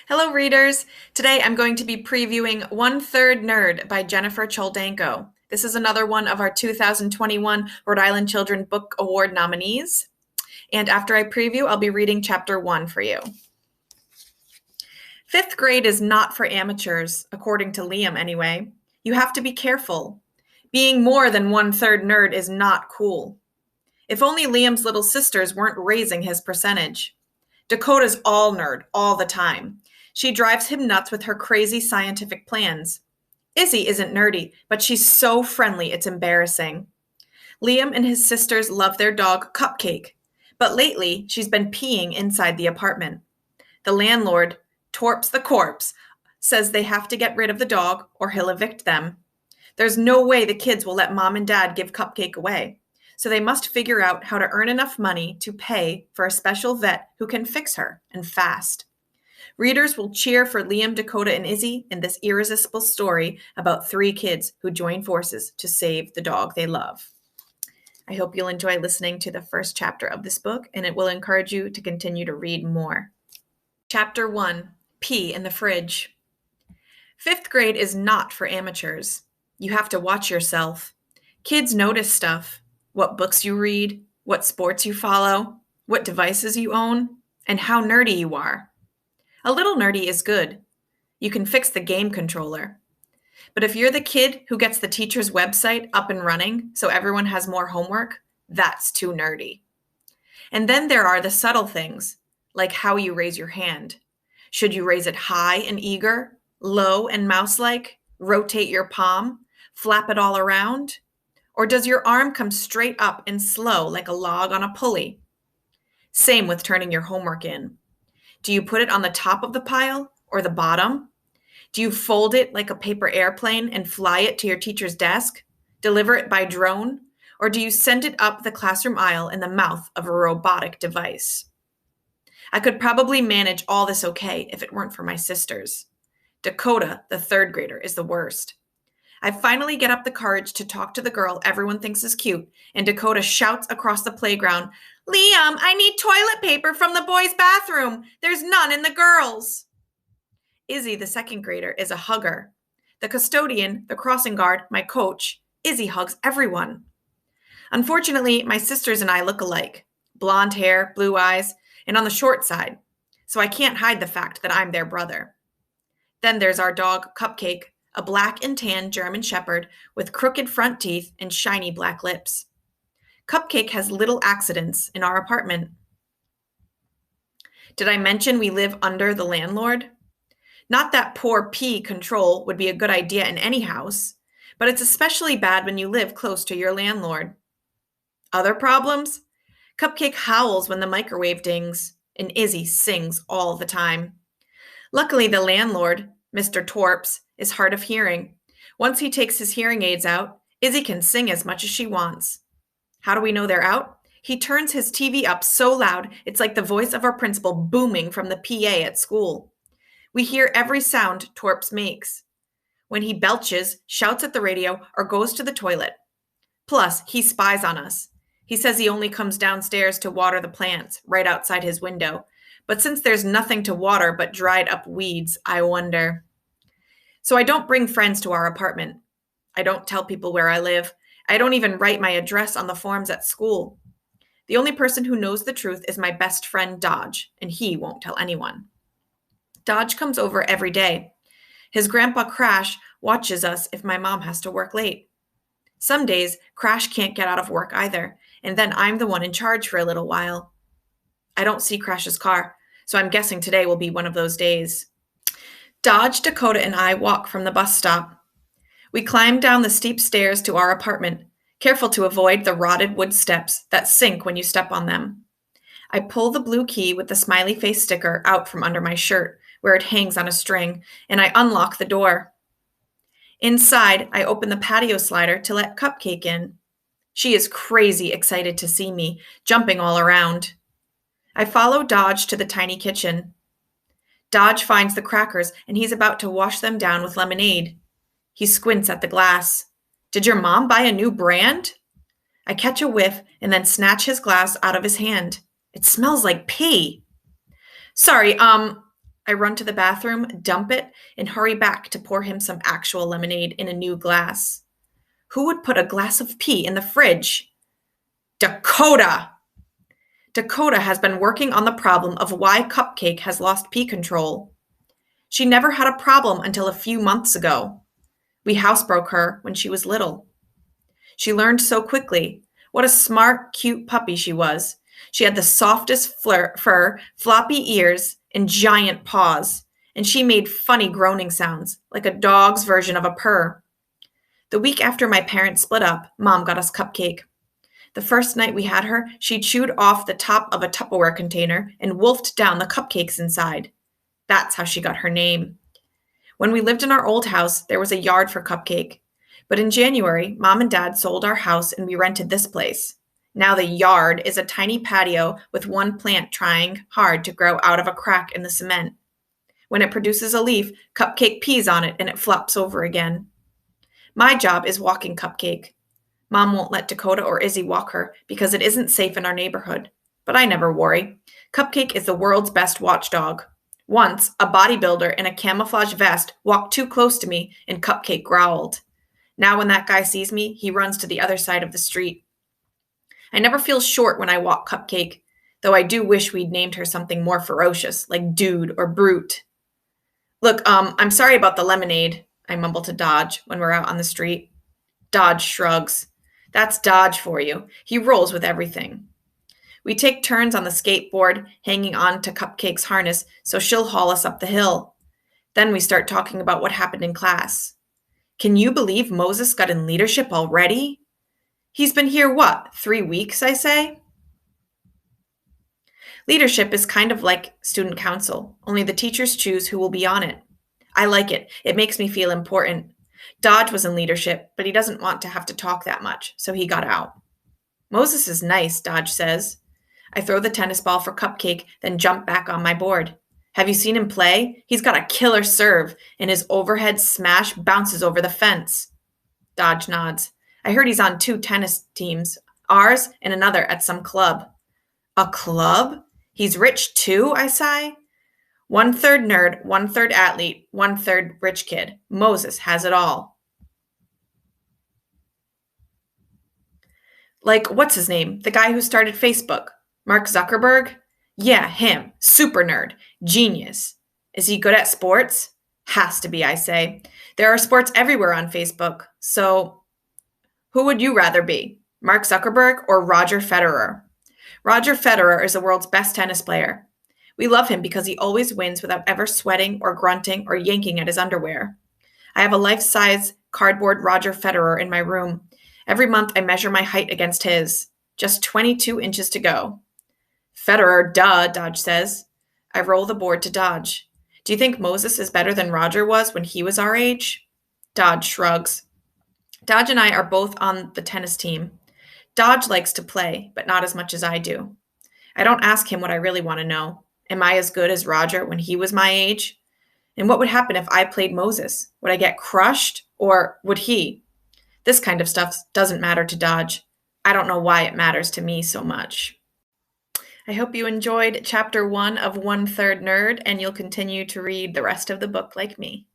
Hello, readers. Today I'm going to be previewing One Third Nerd by Jennifer Choldenko. This is another one of our 2021 Rhode Island Children Book Award nominees. And after I preview, I'll be reading chapter 1 for you. Fifth grade is not for amateurs, according to Liam anyway. You have to be careful. Being more than one-third nerd is not cool. If only Liam's little sisters weren't raising his percentage. Dakota's all nerd, all the time. She drives him nuts with her crazy scientific plans. Izzy isn't nerdy, but she's so friendly it's embarrassing. Liam and his sisters love their dog, Cupcake, but lately she's been peeing inside the apartment. The landlord, Torps the Corpse, says they have to get rid of the dog or he'll evict them. There's no way the kids will let mom and dad give Cupcake away, so they must figure out how to earn enough money to pay for a special vet who can fix her, and fast. Readers will cheer for Liam, Dakota, and Izzy in this irresistible story about three kids who join forces to save the dog they love. I hope you'll enjoy listening to the first chapter of this book, and it will encourage you to continue to read more. Chapter 1, Pee in the Fridge. Fifth grade is not for amateurs. You have to watch yourself. Kids notice stuff. What books you read, what sports you follow, what devices you own, and how nerdy you are. A little nerdy is good. You can fix the game controller. But if you're the kid who gets the teacher's website up and running so everyone has more homework, that's too nerdy. And then there are the subtle things, like how you raise your hand. Should you raise it high and eager, low and mouse-like, rotate your palm, flap it all around? Or does your arm come straight up and slow like a log on a pulley? Same with turning your homework in. Do you put it on the top of the pile or the bottom? Do you fold it like a paper airplane and fly it to your teacher's desk? Deliver it by drone? Or do you send it up the classroom aisle in the mouth of a robotic device? I could probably manage all this okay if it weren't for my sisters. Dakota, the third grader, is the worst. I finally get up the courage to talk to the girl everyone thinks is cute, and Dakota shouts across the playground, "Liam, I need toilet paper from the boys' bathroom. There's none in the girls'." Izzy, the second grader, is a hugger. The custodian, the crossing guard, my coach, Izzy hugs everyone. Unfortunately, my sisters and I look alike. Blonde hair, blue eyes, and on the short side, so I can't hide the fact that I'm their brother. Then there's our dog, Cupcake, a black and tan German Shepherd with crooked front teeth and shiny black lips. Cupcake has little accidents in our apartment. Did I mention we live under the landlord? Not that poor pee control would be a good idea in any house, but it's especially bad when you live close to your landlord. Other problems? Cupcake howls when the microwave dings, and Izzy sings all the time. Luckily, the landlord, Mr. Torps, is hard of hearing. Once he takes his hearing aids out, Izzy can sing as much as she wants. How do we know they're out? He turns his TV up so loud it's like the voice of our principal booming from the PA at school. We hear every sound Torps makes. When he belches, shouts at the radio, or goes to the toilet. Plus, he spies on us. He says he only comes downstairs to water the plants, right outside his window. But since there's nothing to water but dried up weeds, I wonder. So I don't bring friends to our apartment. I don't tell people where I live. I don't even write my address on the forms at school. The only person who knows the truth is my best friend, Dodge, and he won't tell anyone. Dodge comes over every day. His grandpa Crash watches us if my mom has to work late. Some days, Crash can't get out of work either, and then I'm the one in charge for a little while. I don't see Crash's car, so I'm guessing today will be one of those days. Dodge, Dakota, and I walk from the bus stop. We climb down the steep stairs to our apartment, careful to avoid the rotted wood steps that sink when you step on them. I pull the blue key with the smiley face sticker out from under my shirt, where it hangs on a string, and I unlock the door. Inside, I open the patio slider to let Cupcake in. She is crazy excited to see me, jumping all around. I follow Dodge to the tiny kitchen. Dodge finds the crackers, and he's about to wash them down with lemonade. He squints at the glass. "Did your mom buy a new brand?" I catch a whiff and then snatch his glass out of his hand. It smells like pee. "Sorry, I run to the bathroom, dump it, and hurry back to pour him some actual lemonade in a new glass. Who would put a glass of pee in the fridge? Dakota! Dakota has been working on the problem of why Cupcake has lost pee control. She never had a problem until a few months ago. We housebroke her when she was little. She learned so quickly. What a smart, cute puppy she was. She had the softest fur, floppy ears, and giant paws, and she made funny groaning sounds, like a dog's version of a purr. The week after my parents split up, Mom got us Cupcake. The first night we had her, she chewed off the top of a Tupperware container and wolfed down the cupcakes inside. That's how she got her name. When we lived in our old house, there was a yard for Cupcake. But in January, Mom and Dad sold our house and we rented this place. Now the yard is a tiny patio with one plant trying hard to grow out of a crack in the cement. When it produces a leaf, Cupcake pees on it and it flops over again. My job is walking Cupcake. Mom won't let Dakota or Izzy walk her because it isn't safe in our neighborhood. But I never worry. Cupcake is the world's best watchdog. Once, a bodybuilder in a camouflage vest walked too close to me and Cupcake growled. Now when that guy sees me, he runs to the other side of the street. I never feel short when I walk Cupcake, though I do wish we'd named her something more ferocious, like Dude or Brute. Look, I'm sorry about the lemonade, I mumble to Dodge when we're out on the street. Dodge shrugs. That's Dodge for you. He rolls with everything. We take turns on the skateboard, hanging on to Cupcake's harness so she'll haul us up the hill. Then we start talking about what happened in class. Can you believe Moses got in leadership already? He's been here, 3 weeks, I say? Leadership is kind of like student council, only the teachers choose who will be on it. I like it. It makes me feel important. Dodge was in leadership, but he doesn't want to have to talk that much, so he got out. Moses is nice, Dodge says. I throw the tennis ball for Cupcake, then jump back on my board. Have you seen him play? He's got a killer serve, and his overhead smash bounces over the fence. Dodge nods. I heard he's on 2 tennis teams, ours and another at some club. A club? He's rich too, I sigh. 1/3 nerd, 1/3 athlete, 1/3 rich kid. Moses has it all. Like, what's his name? The guy who started Facebook? Mark Zuckerberg? Yeah, him. Super nerd. Genius. Is he good at sports? Has to be, I say. There are sports everywhere on Facebook. So, who would you rather be? Mark Zuckerberg or Roger Federer? Roger Federer is the world's best tennis player. We love him because he always wins without ever sweating or grunting or yanking at his underwear. I have a life-size cardboard Roger Federer in my room. Every month I measure my height against his. Just 22 inches to go. Federer, duh, Dodge says. I roll the board to Dodge. Do you think Moses is better than Roger was when he was our age? Dodge shrugs. Dodge and I are both on the tennis team. Dodge likes to play, but not as much as I do. I don't ask him what I really want to know. Am I as good as Roger when he was my age? And what would happen if I played Moses? Would I get crushed, or would he? This kind of stuff doesn't matter to Dodge. I don't know why it matters to me so much. I hope you enjoyed chapter 1 of 1/3 Nerd, and you'll continue to read the rest of the book like me.